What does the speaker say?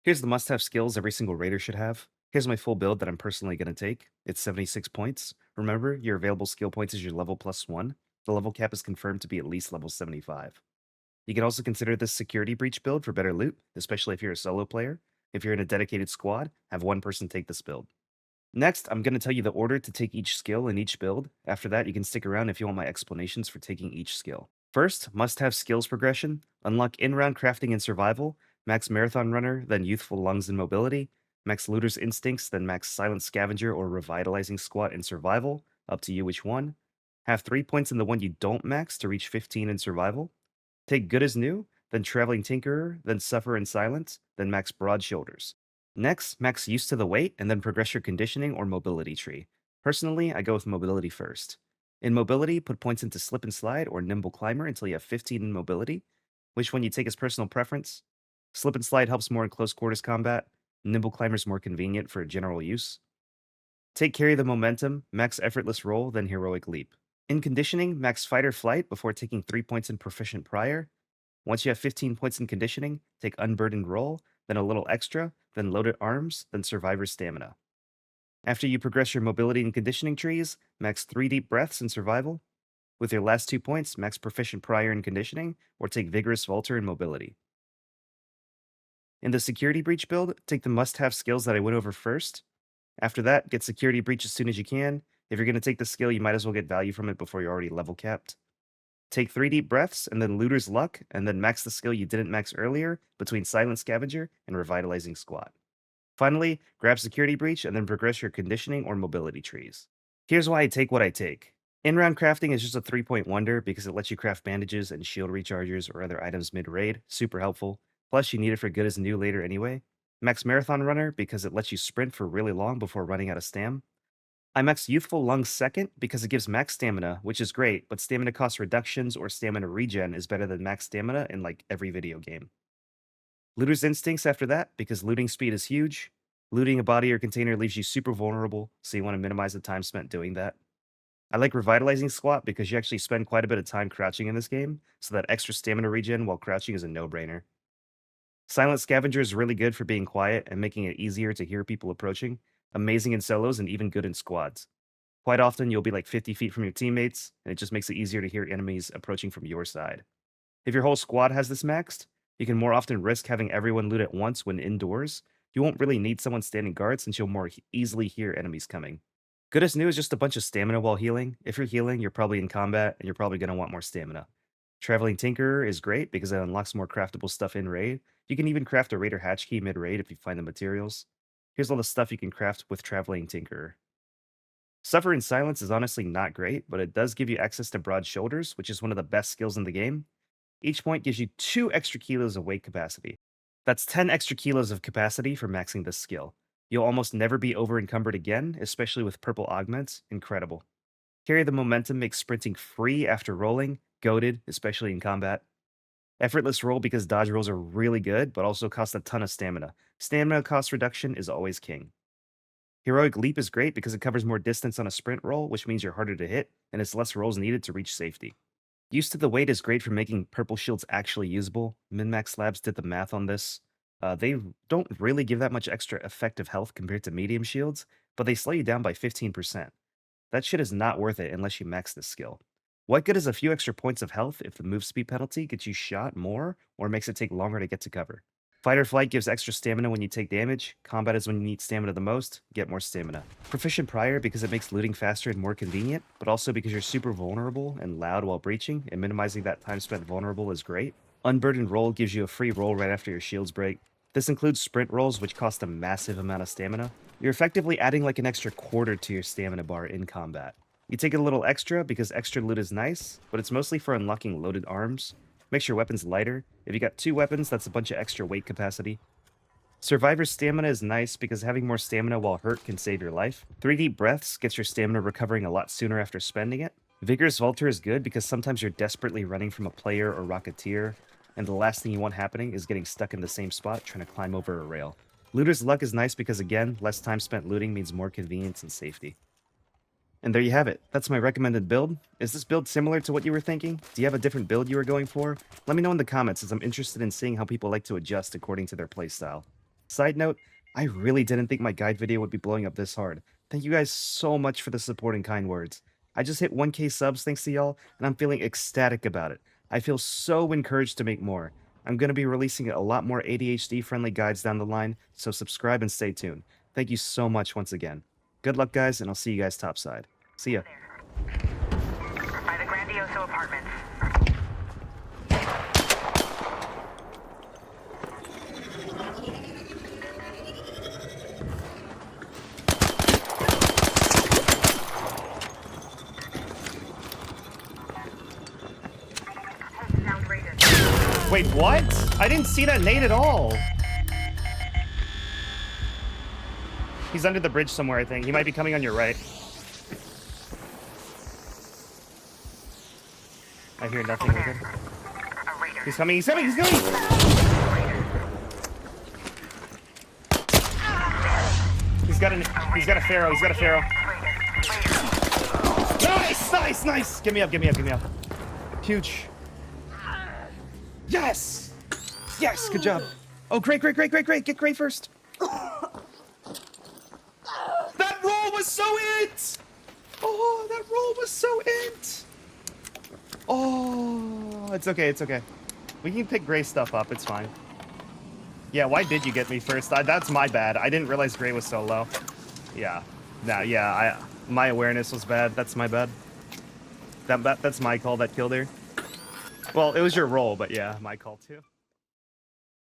Here's the must-have skills every single raider should have. Here's my full build that I'm personally going to take. It's 76 points. Remember, your available skill points is your level plus 1. The level cap is confirmed to be at least level 75. You can also consider this security breach build for better loot, especially if you're a solo player. If you're in a dedicated squad, have one person take this build. Next, I'm going to tell you the order to take each skill in each build. After that, you can stick around if you want my explanations for taking each skill. First, must-have skills progression. Unlock in-round crafting and survival, max marathon runner, then youthful lungs and mobility, max looter's instincts, then max silent scavenger or revitalizing squat in survival, up to you which one. Have 3 points in the one you don't max to reach 15 in survival. Take good as new, then traveling tinkerer, then suffer in silence, then max broad shoulders. Next, max used to the weight, and then progress your conditioning or mobility tree. Personally, I go with mobility first. In mobility, put points into slip and slide or nimble climber until you have 15 in mobility. Which one you take is personal preference. Slip and slide helps more in close quarters combat. Nimble climber is more convenient for general use. Take carry the momentum, max effortless roll, then heroic leap. In conditioning, max fight or flight before taking 3 points in proficient prior. Once you have 15 points in conditioning, take unburdened roll, then a little extra, then loaded arms, then survivor's stamina. After you progress your mobility and conditioning trees, max 3 deep breaths in survival. With your last 2 points, max proficient prior in conditioning, or take vigorous vaulter in mobility. In the security breach build, take the must-have skills that I went over first. After that, get security breach as soon as you can. If you're going to take the skill, you might as well get value from it before you're already level capped. Take 3 deep breaths, and then looter's luck, and then max the skill you didn't max earlier between silent scavenger and revitalizing squat. Finally, grab security breach and then progress your conditioning or mobility trees. Here's why I take what I take. In-round crafting is just a 3-point wonder because it lets you craft bandages and shield rechargers or other items mid-raid, super helpful. Plus, you need it for good as new later anyway. Max Marathon Runner because it lets you sprint for really long before running out of stam. I max Youthful Lungs second because it gives max stamina, which is great, but stamina cost reductions or stamina regen is better than max stamina in like every video game. Looter's Instincts after that because looting speed is huge. Looting a body or container leaves you super vulnerable, so you want to minimize the time spent doing that. I like Revitalizing Squat because you actually spend quite a bit of time crouching in this game, so that extra stamina regen while crouching is a no-brainer. Silent Scavenger is really good for being quiet and making it easier to hear people approaching, amazing in solos and even good in squads. Quite often, you'll be like 50 feet from your teammates, and it just makes it easier to hear enemies approaching from your side. If your whole squad has this maxed, you can more often risk having everyone loot at once when indoors. You won't really need someone standing guard since you'll more easily hear enemies coming. Good as new is just a bunch of stamina while healing. If you're healing, you're probably in combat, and you're probably going to want more stamina. Traveling Tinkerer is great because it unlocks more craftable stuff in raid. You can even craft a raider hatch key mid-raid if you find the materials. Here's all the stuff you can craft with Traveling Tinkerer. Suffer in Silence is honestly not great, but it does give you access to broad shoulders, which is one of the best skills in the game. Each point gives you 2 extra kilos of weight capacity. That's 10 extra kilos of capacity for maxing this skill. You'll almost never be over encumbered again, especially with purple augments. Incredible. Carry the Momentum makes sprinting free after rolling, goated, especially in combat. Effortless roll because dodge rolls are really good, but also cost a ton of stamina. Stamina cost reduction is always king. Heroic Leap is great because it covers more distance on a sprint roll, which means you're harder to hit, and it's less rolls needed to reach safety. Used to the Weight is great for making purple shields actually usable. Min-Max Labs did the math on this. They don't really give that much extra effective health compared to medium shields, but they slow you down by 15%. That shit is not worth it unless you max this skill. What good is a few extra points of health if the move speed penalty gets you shot more or makes it take longer to get to cover? Fight or Flight gives extra stamina when you take damage. Combat is when you need stamina the most. Get more stamina. Proficient Prior because it makes looting faster and more convenient, but also because you're super vulnerable and loud while breaching, and minimizing that time spent vulnerable is great. Unburdened Roll gives you a free roll right after your shields break. This includes sprint rolls, which cost a massive amount of stamina. You're effectively adding like an extra quarter to your stamina bar in combat. You take it a little extra because extra loot is nice, but it's mostly for unlocking loaded arms. Makes your weapons lighter. If you got 2 weapons, that's a bunch of extra weight capacity. Survivor's Stamina is nice because having more stamina while hurt can save your life. 3 deep breaths gets your stamina recovering a lot sooner after spending it. Vigorous Vaulter is good because sometimes you're desperately running from a player or rocketeer, and the last thing you want happening is getting stuck in the same spot trying to climb over a rail. Looter's Luck is nice because again, less time spent looting means more convenience and safety. And there you have it. That's my recommended build. Is this build similar to what you were thinking? Do you have a different build you were going for? Let me know in the comments as I'm interested in seeing how people like to adjust according to their playstyle. Side note, I really didn't think my guide video would be blowing up this hard. Thank you guys so much for the support and kind words. I just hit 1K subs thanks to y'all, and I'm feeling ecstatic about it. I feel so encouraged to make more. I'm going to be releasing a lot more ADHD-friendly guides down the line, so subscribe and stay tuned. Thank you so much once again. Good luck, guys, and I'll see you guys topside. See ya. By the Grandioso Apartments. Wait, what? I didn't see that nade at all. He's under the bridge somewhere, I think. He might be coming on your right. I hear nothing with him. He's coming, he's coming, he's coming! He's got a Pharaoh, he's got a Pharaoh. Nice, nice, nice! Get me up, get me up, get me up. Huge. Yes! Yes, good job. Oh, great, great, great, great, great. Get great first. That roll was so it! Oh, that roll was so it! Oh, it's okay, it's okay. We can pick gray stuff up, it's fine. Yeah, why did you get me first? That's my bad. I didn't realize gray was so low. Yeah. Nah, yeah, my awareness was bad. That's my bad. That's my call that killed her. Well, it was your roll, but yeah, my call too.